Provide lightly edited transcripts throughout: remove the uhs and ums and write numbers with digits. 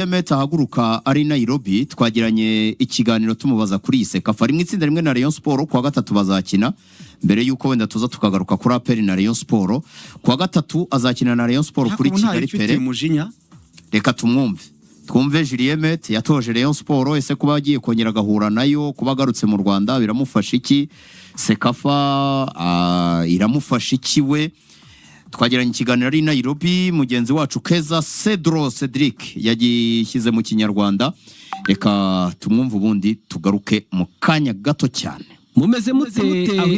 Meta haguruka ari Nairobi twagiranye ikiganiro tumubaza kuri Isekafa rimwe itsinda rimwe na Rayon Sport kwa gatatu bazakina mbere yuko wenda tuza tukagaruka kuri APR na Rayon Sport kwa gatatu azakina na Rayon Sport kuri Kigali Pere. Reka twumve Julien Met yatoje Rayon Sport ese kuba agiye kongera gahura nayo kuba garutse mu Rwanda biramufasha iki, Sekafa iramufasha iki we. Twagiranye ikiganiro ari Nairobi mugenzi wacu Keza Cedric yagishyize mu Kinyarwanda. Reka tumwumve ubundi tugaruke mu kanya gato cyane. Mumeze mute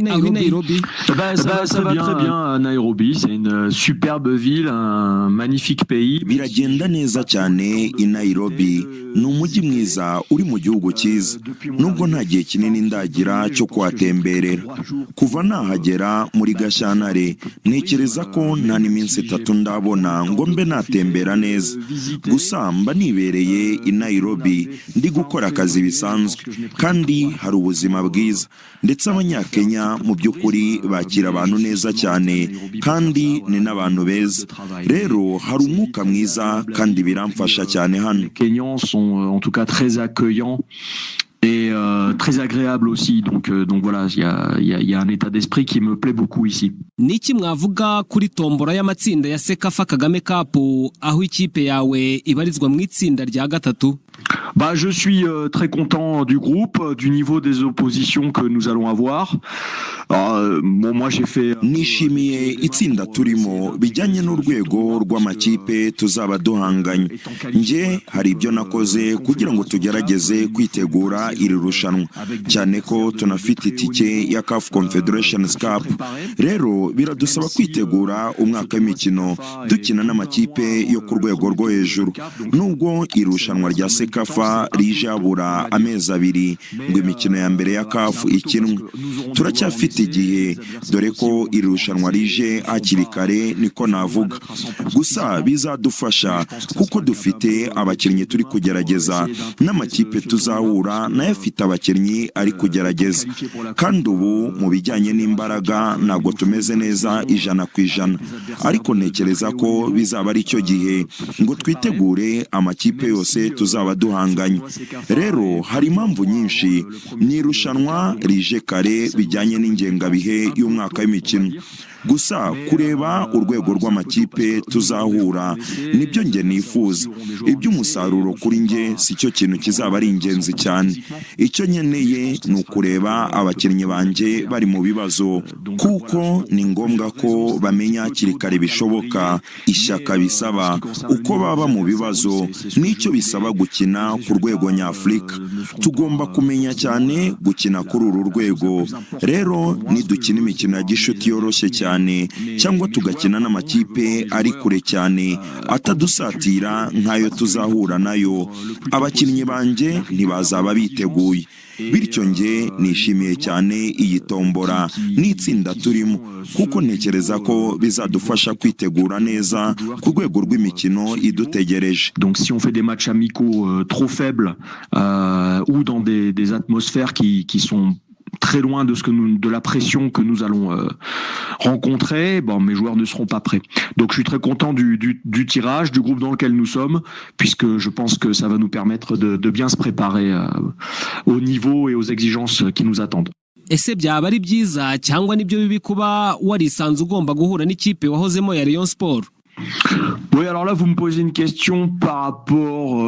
Nairobi? Ça va très bien Nairobi, c'est une superbe ville, un magnifique pays. Biragenda neza cyane i Nairobi, ni umujyi mwiza uri mu gihugu cyiza. Nubwo nta gihe kinini ndagira cyo kwatemberera. Kuva nahagera muri Gashyantare, ntekereza ko nta n'iminsi 3 ndabona ngo mbe natembera neza. Gusa mba nibereye i Nairobi ndi gukora akazi bisanzwe kandi hari ubuzima bwiza. Ndetse abanyakenya mu by'ukuri bakira abantu neza cyane kandi ni n'abantu beza. Rero hari umwuka mwiza kandi biramfasha cyane hano. Les Kenyans sont en tout cas très accueillants et très agréables aussi, donc voilà, il y a un état d'esprit qui me plaît beaucoup ici. Niki mwavuga kuri tombora y'amatsinda ya Sekafa Kagame Cup aho ikipe yawe ibarizwa mu itsinda rya gatatu? Bah, je suis très content du groupe, du niveau des oppositions que nous allons avoir. Bon, moi j'ai fait nishimiye itsinda turimo bijyanye n'urwego rw'amakipe tuzaba duhanganye. Nje hari ibyo nakoze kugira ngo tugerageze kwitegura iri rushanwa cyane ko tunafite itike ya CAF Confederations Cup. Rero biradusaba kwitegura umwaka w'imikino dukina n'amakipe yo ku rwego rwo hejuru. Nubwo irushanwa rya Sekafa rije abura amezi 2 ngo imikino ya mbere ya CAF ikinwe, turacyafite igihe dore ko irushanwa rije hakiri kare niko navuga. Gusa bizadufasha kuko dufite abakinnyi turi kugerageza n'amakipe tuzahura nayo afite abakinnyi ari kugerageza, kandi ubu mu bijyanye n'imbaraga ntabwo tumeze neza 100%, ariko ntekereza ko bizaba ari cyo gihe ngo twitegure amakipe yose tuzaba duhanganye. Rero hari impamvu nyinshi n'irushanwa rije kare bijyanye n'ingengabihe y'umwaka w'imikino. Gusa kureba urwego rw'amakipe tuzahura nibyo nge nifuza. Iby'umusaruro kuri nge si cyo kintu kizaba ari ingenzi cyane. Icyo nkeneye ni ukureba abakinnyi banje bari mu bibazo, kuko ni ngombwa ko bamenya hakiri kare bishoboka ishyaka bisaba uko baba mu bibazo n'icyo bisaba gukina ku rwego nyafurika. Tugomba kumenya cyane gukina kuri uru rwego. Rero nidukina imikino ya gishuti yoroshye cyane cyangwa tugakina n'amakipe ari kure cyane atadusatira nk'ayo tuzahura nayo, abakinnyi banje ntibazaba biteguye. Bityo nge nishimiye cyane iyi tombora n'itsinda turimo, kuko ntekereza ko bizadufasha kwitegura neza ku rwego rw'imikino idutegereje. Donc si on fait des matchs amicaux trop faibles ou dans des atmosphères qui sont très loin de la pression que nous allons rencontrer, bon, mes joueurs ne seront pas prêts. Donc je suis très content du tirage, du groupe dans lequel nous sommes, puisque je pense que ça va nous permettre de bien se préparer au niveau et aux exigences qui nous attendent. Ese byaba ari byiza cyangwa nibyo bibi kuba warisanze ugomba guhura n'ikipe wahozemo ya Rayon Sport? Oui, alors là, vous me posez une question par rapport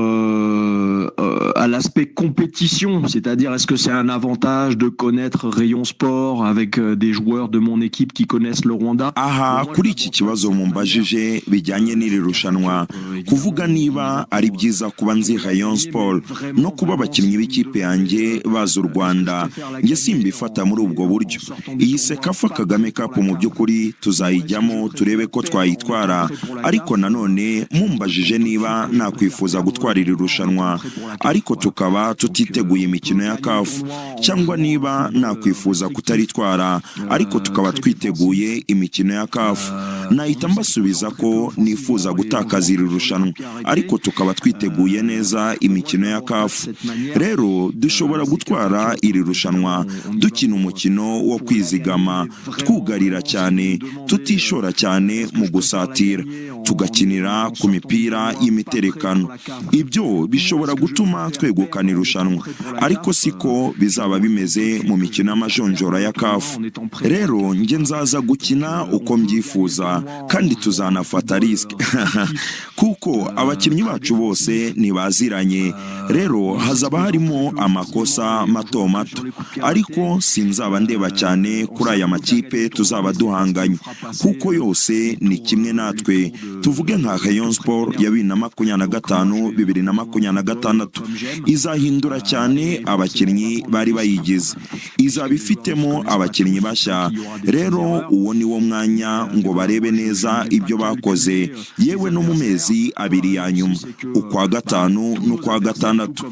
à l'aspect compétition, c'est-à-dire est-ce que c'est un avantage de connaître Rayon Sport avec des joueurs de mon équipe qui connaissent le Rwanda? Aha, kuri iki kibazo mumbajije bijyanye n'iri rushanwa, kuvuga niba ari byiza kuba nzi Rayon Sport no kuba abakinnyi b'ikipe yanjye baza u Rwanda, nge simbifata muri ubwo buryo. Iyi Sekafa Kagame Cup mu by'ukuri tuzayijyamo turebe ko twayitwara, ariko nanone mumbajije niba nakwifuza gutwara iri rushanwa ariko tukaba tutiteguye imikino ya CAF, cyangwa niba nakwifuza kutaritwara ariko tukaba twiteguye imikino ya CAF. nahita mbasubiza ko nifuza gutakaza iri rushanwa ariko tukaba twiteguye neza imikino ya CAF. Rero dushobora gutwara iri rushanwa dukina umukino wo kwizigama, twugarira cyane, tutishora cyane mu gusatira, tugakinira ku mipira y'imiterekano. Ibyo bishobora gutuma twegukana irushanwa, ariko siko bizaba bimeze mu mikino y'amajonjora ya CAF. Rero nge nzaza gukina uko mbyifuza kandi tuzanafata risk kuko abakinnyi bacu bose ntibaziranye. Rero hazaba harimo amakosa mato mato, ariko sinzaba ndeba cyane kuri aya makipe tuzaba duhanganye kuko yose ni kimwe natwe. Tuvuge nka Rayon Sport ya 2025 2026 izahindura cyane abakinnyi bari bayigize, izaba ifitemo abakinnyi bashya. Rero uwo ni wo mwanya ngo barebe neza ibyo bakoze, yewe no mu mezi abiri ya nyuma, ukwa gatanu n'ukwa gatandatu.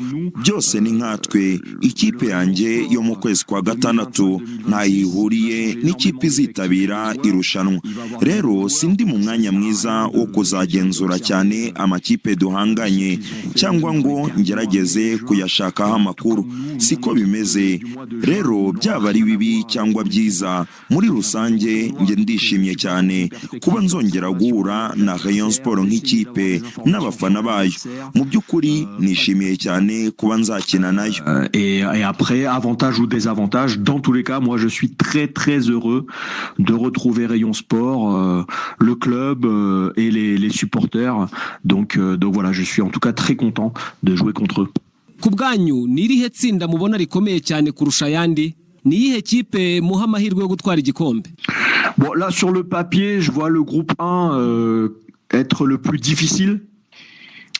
Byose ni nkatwe. Ikipe yanjye yo mu kwezi kwa gatandatu ntayihuriye n'ikipe izitabira irushanwa. Rero sindi mu mwanya mwiza wo kuzagenzura cyane amakipe duhanganye cyangwa ngo ngerageze kuyashakaho amakuru. Siko bimeze. Rero byaba ari bibi cyangwa byiza, muri rusange nge ndishimye cyane kuba nzongera guhura na Rayon Sport nk'ikipe n'abafana bayo. Mu by'ukuri nishimiye cyane kuba nzakina nayo. Et après, avantage ou désavantage, dans tous les cas, moi je suis très très heureux de retrouver Rayon Sport, le club et les supporters. Donc voilà, je suis en tout cas très content de jouer contre eux. Ku bwanyu ni irihe tsinda mubona rikomeye cyane kurusha ayandi? Ni iyihe kipe muha amahirwe yo gutwara igikombe? Bon, là sur le papier, je vois le groupe 1 être le plus difficile.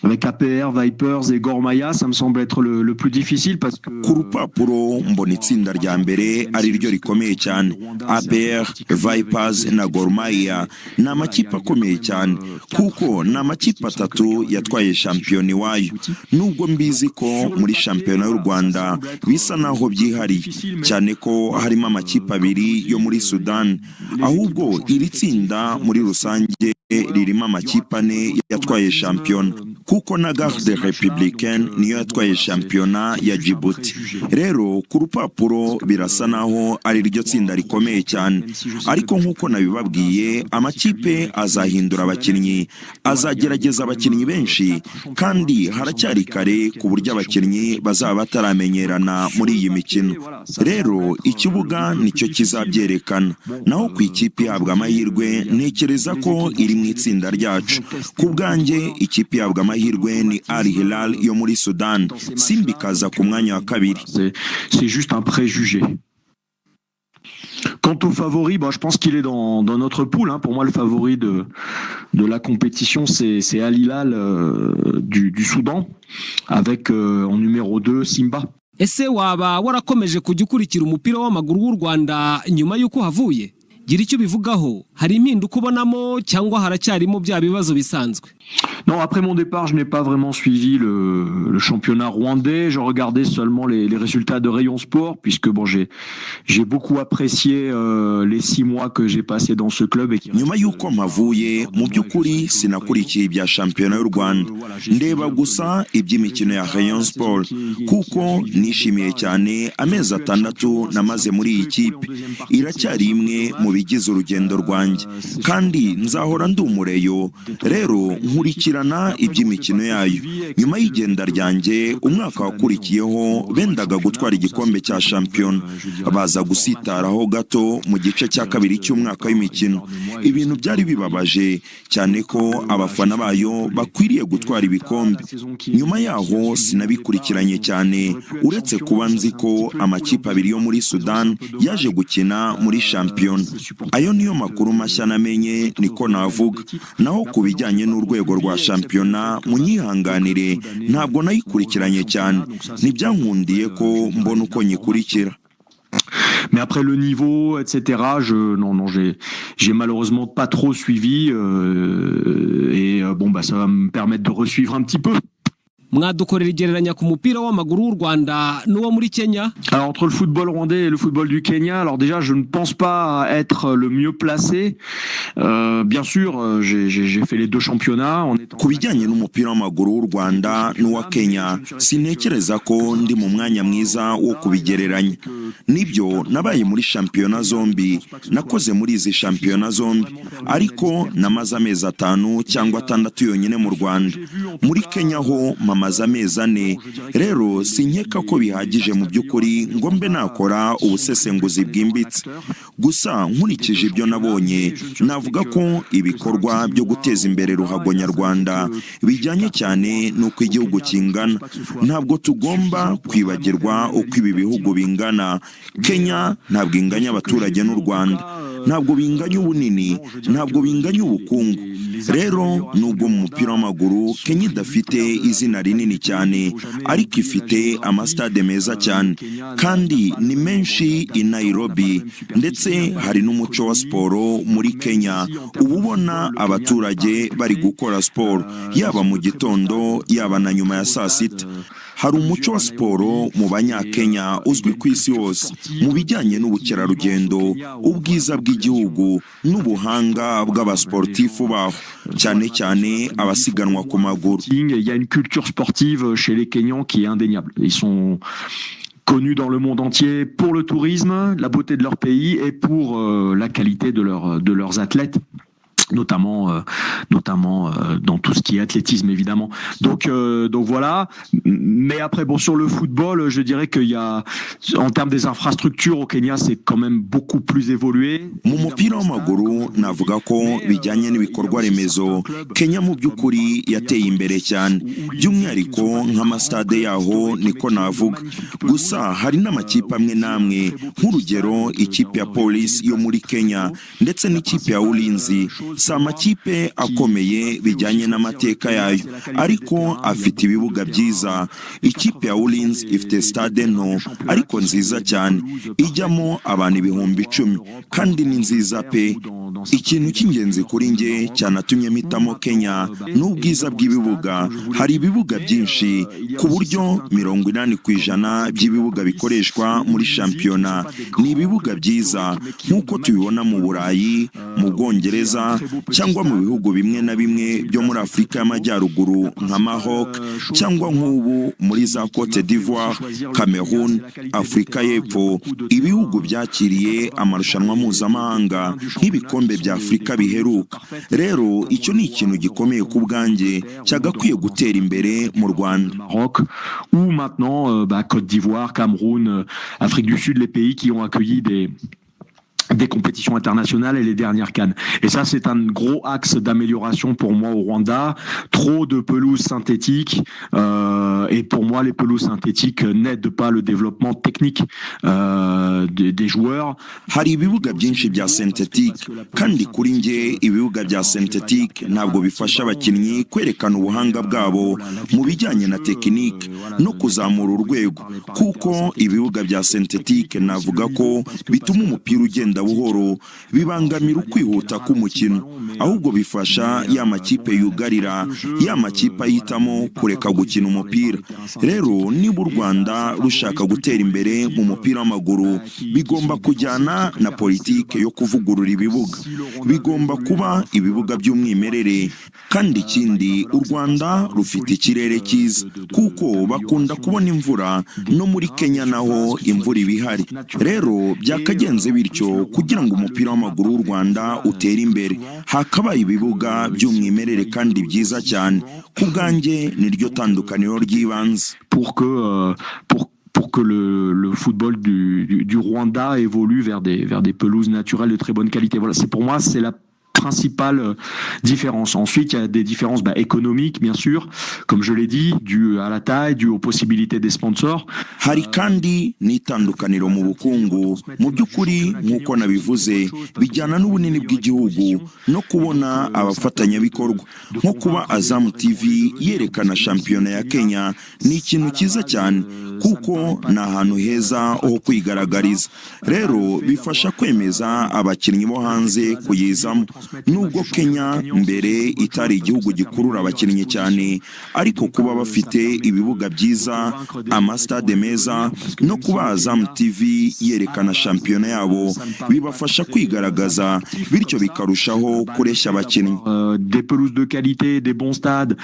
Avec APR, Vipers et Gor Mahia, ça me semble être le plus difficile parce que ku rupapuro mbona itsinda rya mbere ari ryo rikomeye cyane. APR, Vipers na Gor Mahia ni amakipe akomeye cyane kuko ni amakipe atatu yatwaye shampiyoni wayo. Nubwo mbizi ko muri shampiyona y'u Rwanda bisa naho byihariye cyane ko harimo amakipe abiri yo muri Sudan, ahubwo iri tsinda muri rusange ririmo amakipe ane yatwaye shampiyona kuko na Garde Républicaine niyo yatwaye shampiyona ya Djibouti. Rero ku rupapuro birasa naho ari ryo tsinda rikomeye cyane, ariko nk'uko nabibabwiye amakipe azahindura abakinnyi, azagerageza abakinnyi benshi kandi haracyari kare ku buryo abakinnyi bazaba bataramenyerana muri iyi mikino. Rero ikibuga nicyo kizabyerekana. Naho ku ikipe ihabwa amahirwe ntekereza ko iri mu itsinda ryacu. Ku bwanjye ikipe ihabwa amahirwe ni Al Hilal yo muri Sudan, simbikaza ku mwanya wa kabiri. C'est juste un préjugé. Quant au favori, je pense qu'il est dans notre pool. Pour moi, le favori de la compétition, c'est Al Hilal du Soudan, avec en numéro 2 Simba. Ese waba warakomeje kujya ukurikira umupira w'amaguru w'u Rwanda nyuma y'uko havuye? Gira icyo bivugaho, hari impinduka ubonamo cyangwa haracyarimo bya bibazo bisanzwe? Non, après mon départ, je n'ai pas vraiment suivi le championnat rwandais. Je regardais seulement les résultats de Rayon Sport, puisque j'ai beaucoup apprécié les 6 mois que j'ai passé dans ce club. Nyuma y'uko mpavuye mu by'ukuri sinakurikiye ibya shampiyona y'u Rwanda, ndeba gusa iby'imikino ya Rayon Sport kuko nishimiye cyane amezi 6 namaze muri iyi kipe. Iracyari imwe mu bigize urugendo rwanjye kandi nzahora ndi umureyo. Rero nkurikirana iby'imikino yayo. Nyuma y'igenda ryanjye umwaka wakurikiyeho bendaga gutwara igikombe cya shampiyona, baza gusitaraho gato mu gice cya kabiri cy'umwaka w'imikino. Ibintu byari bibabaje cyane ko abafana bayo bakwiriye gutwara ibikombe. Nyuma yaho sinabikurikiranye cyane, uretse kuba nzi ko amakipe abiri yo muri Sudan yaje gukina muri shampiyona. Ayo niyo makuru mashya namenye, niko navuga. Naho ku bijyanye n'urwego rwa shampiyona munyihanganire, ntabwo nayikurikiranye cyane, ntibyankundiye ko mbona uko nyikurikira. Mais après le niveau, etc., j'ai malheureusement pas trop suivi et ça va me permettre de resuivre un petit peu. mwadukorera igereranya ku mupira w'amaguru w'u Rwanda n'uwo muri Kenya? Alors entre le football rwandais et le football du Kenya, alors déjà je ne pense pas être le mieux placé. Bien sûr, j'ai fait les deux championnats. Ku bijyanye n'umupira w'amaguru w'u Rwanda n'uwa Kenya, sintekereza ko ndi mu mwanya mwiza wo kubigereranya. Nibyo nabaye muri shampiyona zombi, nakoze muri izi shampiyona zombi, ariko namaze amezi 5 cyangwa 6 yonyine mu Rwanda. Muri Kenya ho mamaze amezi 4, rero sinkeka ko bihagije mu by'ukuri ngo mbe nakora ubusesenguzi bwimbitse. Gusa nkurikije ibyo nabonye, navuga ko ibikorwa byo guteza imbere ruhago nyarwanda bijyanye cyane n'uko igihugu kingana. Ntabwo tugomba kwibagirwa uko ibi bihugu bingana. Kenya ntabwo inganya abaturage n'u Rwanda, ntabwo binganya ubunini, ntabwo binganya ubukungu. Rero nubwo mu mupira w'amaguru Kenya idafite izina rinini cyane, ariko ifite amastade meza cyane kandi ni menshi i Nairobi, ndetse hari n'umuco wa siporo muri Kenya. Ubu ubona abaturage bari gukora siporo yaba mu gitondo yaba na nyuma ya saa sita. Hari umuco wa siporo mu Banyakenya uzwi ku isi hose mu bijyanye n'ubukerarugendo, ubwiza bw'igihugu n'ubuhanga bw'abasportifu baho, cyane cyane abasiganwa ku maguru. Il y a une culture sportive chez les Kenyans qui est indéniable. Ils sont connus dans le monde entier pour le tourisme, la beauté de leur pays et pour la qualité de leurs athlètes. Notamment dans tout ce qui est athlétisme évidemment. Donc voilà. Mais après bon, sur le football, je dirais qu'il y a, en termes des infrastructures au Kenya, c'est quand même beaucoup plus évolué. Mu mupira w'amaguru navuga ko bijyanye n'ibikorwa remezo Kenya mu by'ukuri yateye imbere cyane, by'umwihariko nk'amastade yaho niko navuga. Gusa hari n'amakipe amwe namwe, nk'urugero ikipe ya Police yo muri Kenya ndetse n'ikipe ya Ulinzi. Si amakipe akomeye bijyanye n'amateka yayo, ariko afite ibibuga byiza. Ikipe ya Ulinzi ifite stade nto ariko nziza cyane, ijyamo abantu 10,000 kandi ni nziza pe. Ikintu cy'ingenzi kuri nge cyanatumye mpitamo Kenya n'ubwiza bw'ibibuga. Hari ibibuga byinshi ku buryo 80% by'ibibuga bikoreshwa muri shampiyona ni ibibuga byiza, nk'uko tubibona mu Burayi, mu Bwongereza cyangwa mu bihugu bimwe na bimwe byo muri Afurika y'Amajyaruguru nka Maroc, cyangwa nk'ubu muri za Cote d'Ivoire, Cameroon, Afurika y'Epfo. Ibihugu byakiriye amarushanwa mpuzamahanga nk'ibikombe bya Afurika biheruka. Rero icyo ni ikintu gikomeye ku bwanjye cyagakwiye gutera imbere mu Rwanda. Maroc ou maintenant Côte d'Ivoire, Cameroun, Afrique du Sud, les pays qui ont accueilli des compétitions internationales et les dernières CAN. Et ça, c'est un gros axe d'amélioration pour moi au Rwanda. Trop de pelouses synthétiques et pour moi, les pelouses synthétiques n'aident pas le développement technique des joueurs. Hari ibibuga byinshi bya synthetique kandi kuri nge ibibuga bya synthetique ntabwo bifasha abakinnyi kwerekana ubuhanga bwabo mu bijyanye na tekinike no kuzamura urwego, kuko ibibuga bya synthetique navuga ko bituma umupira ugenda buhoro, bibangamira ukwihuta k'umukino, ahubwo bifasha ya makipe yugarira, ya makipe ahitamo kureka gukina umupira. Rero niba u Rwanda rushaka gutera imbere mu mupira w'amaguru, bigomba kujyana na politike yo kuvugurura ibibuga. Bigomba kuba ibibuga by'umwimerere, kandi ikindi u Rwanda rufite ikirere cyiza, kuko bakunda kubona imvura, no muri Kenya naho imvura ibihari. Rero byakagenze bityo kugira ngo umupira w'amaguru w'u Rwanda utere imbere, hakabaye ibibuga by'umwimerere kandi byiza cyane. Ku bwanjye niryo tandukaniro ry'ibanze. Pour que le football du Rwanda évolue vers des pelouses naturelles de très bonne qualité. Voilà, pour moi, c'est la principale différence. Ensuite, il y a des différences économiques, bien sûr, comme je l'ai dit, dues à la taille, dues aux possibilités des sponsors. Hari kandi n'itandukaniro mu bukungu. Mu by'ukuri nk'uko nabivuze, bijyana n'ubunini bw'igihugu no kubona abafatanyabikorwa, nko kuba Azam TV yerekana shampiyona ya Kenya ni ikintu cyiza cyane, kuko ni ahantu heza ho kwigaragariza. Rero bifasha kwemeza abakinnyi bo hanze kuyizamo. nubwo Kenya mbere itari igihugu gikurura abakinnyi cyane, ariko kuba bafite ibibuga byiza, amastade meza no kuba Azam TV yerekana shampiyona yabo bibafasha kwigaragaza, bityo bikarushaho kureshya abakinnyi. Des pelouses de qualité, des bons stades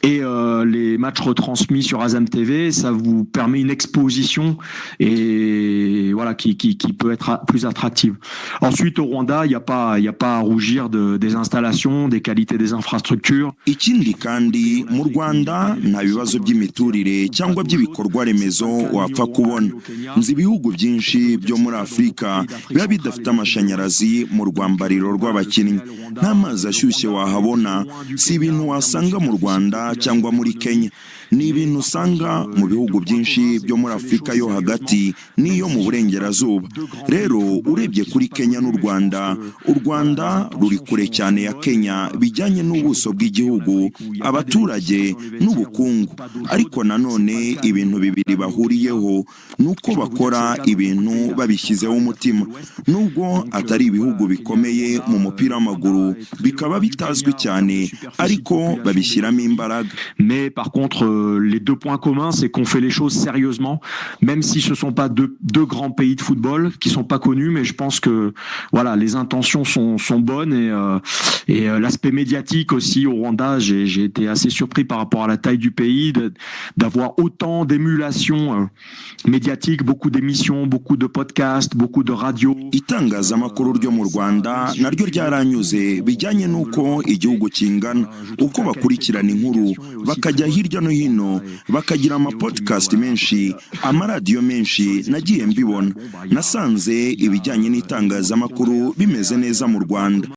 et les matchs retransmis sur Azam TV, ça vous permet une exposition et voilà qui peut être plus attractive. Ensuite au Rwanda, il y a pas à rougir des installations, des qualités des infrastructures. Ikindi kandi mu Rwanda nta bibazo by'imiturire cyangwa by'ibikorwa remezo wapfa kubona. Nzi ibihugu byinshi byo muri Afurika biba bidafite amashanyarazi mu rwambariro rw'abakinnyi, nta mazi ashyushye wahabona. Si ibintu wasanga mu Rwanda cyangwa muri Kenya, ni ibintu usanga mu bihugu byinshi byo muri Afurika yo hagati n'iyo mu burengerazuba. Rero urebye kuri Kenya n'u Rwanda, u Rwanda ruri kure cyane ya Kenya bijyanye n'ubuso bw'igihugu, abaturage n'ubukungu, ariko nanone ibintu bibiri bahuriyeho nuko bakora ibintu babishyizeho umutima. Nubwo atari ibihugu bikomeye mu mupira w'amaguru, bikaba bitazwi cyane, ariko babishyiramo imbaraga. Mais par contre, les deux points communs, c'est qu'on fait les choses sérieusement, même si ce sont pas deux grands pays de football qui sont pas connus, mais je pense que voilà, les intentions sont bonnes et l'aspect médiatique aussi au Rwanda, j'ai été assez surpris par rapport à la taille du pays d'avoir autant d'émulation médiatique, beaucoup d'émissions, beaucoup de podcasts, beaucoup de radios. Itangazamakuru ryo mu Rwanda naryo ryaranyuze bijyanye n'uko igihugu kingana, uko bakurikirana inkuru bakajya hirya no hino, bakagira amapodcast menshi, amaradiyo menshi. Nagiye mbibona, nasanze ibijyanye n'itangazamakuru bimeze neza mu Rwanda.